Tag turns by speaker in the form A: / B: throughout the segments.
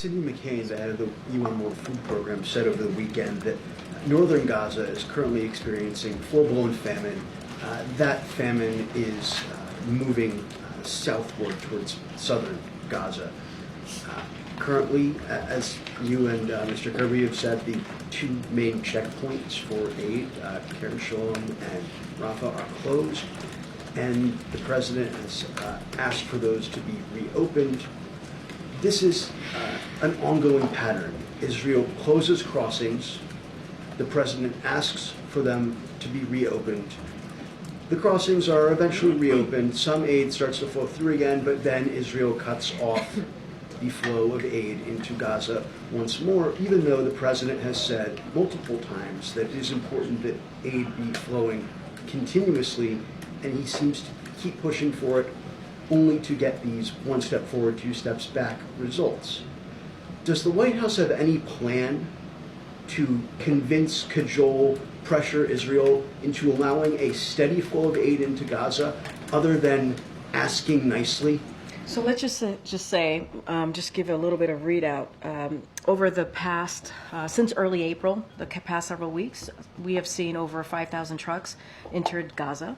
A: Sidney McCain, the head of the UN World Food Program, said over the weekend that northern Gaza is currently experiencing full-blown famine. That famine is moving southward towards southern Gaza. Currently, as you and Mr. Kirby have said, the two main checkpoints for aid, Kerem Shalom and Rafah, are closed, and the president has asked for those to be reopened. This is an ongoing pattern. Israel closes crossings, the president asks for them to be reopened. The crossings are eventually reopened, some aid starts to flow through again, but then Israel cuts off the flow of aid into Gaza once more, even though the president has said multiple times that it is important that aid be flowing continuously, and he seems to keep pushing for it only to get these one step forward, two steps back results. Does the White House have any plan to convince, cajole, pressure Israel into allowing a steady flow of aid into Gaza other than asking nicely?
B: So let's just give a little bit of readout. Over the past, since early April, the past several weeks, we have seen over 5,000 trucks entered Gaza.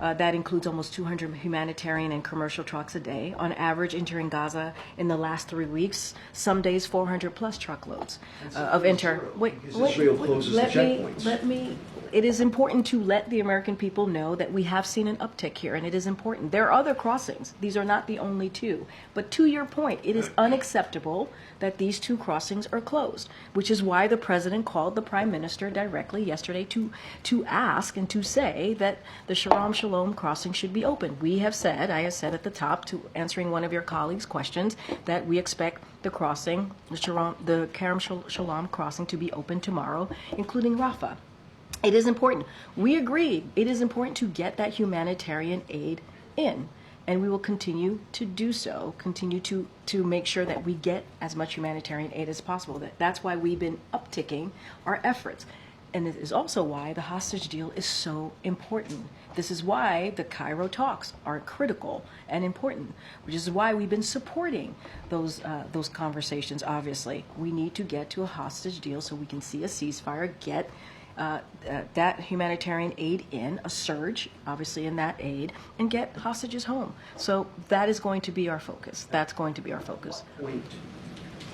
B: That includes almost 200 humanitarian and commercial trucks a day. On average, entering Gaza in the last 3 weeks, some days 400 plus truckloads of enter.
A: Israel closes the checkpoints.
B: It is important to let the American people know that we have seen an uptick here, and it is important. There are other crossings. These are not the only two. But to your point, it is unacceptable that these two crossings are closed, which is why the president called the prime minister directly yesterday to ask and to say that the Shalom crossing should be open. I have said at the top, to answering one of your colleagues' questions, that we expect the crossing, the Kerem Shalom crossing, to be open tomorrow, including Rafah. It is important. We agree. It is important to get that humanitarian aid in, and we will continue to do so, continue to make sure that we get as much humanitarian aid as possible. That's why we've been upticking our efforts. And it is also why the hostage deal is so important. This is why the Cairo talks are critical and important, which is why we've been supporting those conversations, obviously. We need to get to a hostage deal so we can see a ceasefire, get that humanitarian aid in, a surge, obviously, in that aid, and get hostages home. So that is going to be our focus. That's going to be our focus.
A: At what point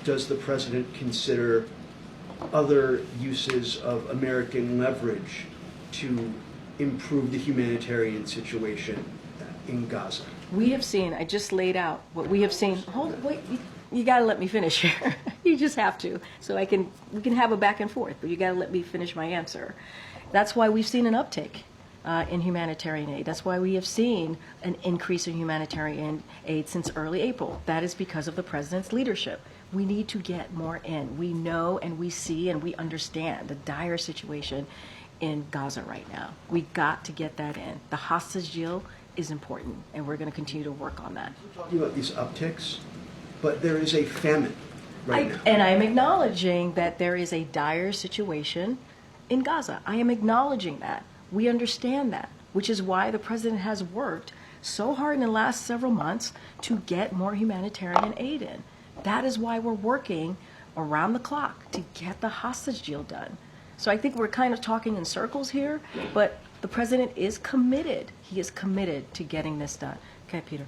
A: does the president consider other uses of American leverage to improve the humanitarian situation in Gaza?
B: We have seen, I just laid out what we have seen. You got to let me finish here. You just have to. So we can have a back and forth, but you got to let me finish my answer. That's why we've seen an uptick in humanitarian aid. That's why we have seen an increase in humanitarian aid since early April. That is because of the president's leadership. We need to get more in. We know and we see and we understand the dire situation in Gaza right now. We got to get that in. The hostage deal is important, and we're going to continue to work on that.
A: We're talking about these upticks, but there is a famine right now.
B: And I'm acknowledging that there is a dire situation in Gaza. I am acknowledging that. We understand that, which is why the president has worked so hard in the last several months to get more humanitarian aid in. That is why we're working around the clock to get the hostage deal done. So I think we're kind of talking in circles here, but the president is committed. He is committed to getting this done. Okay, Peter.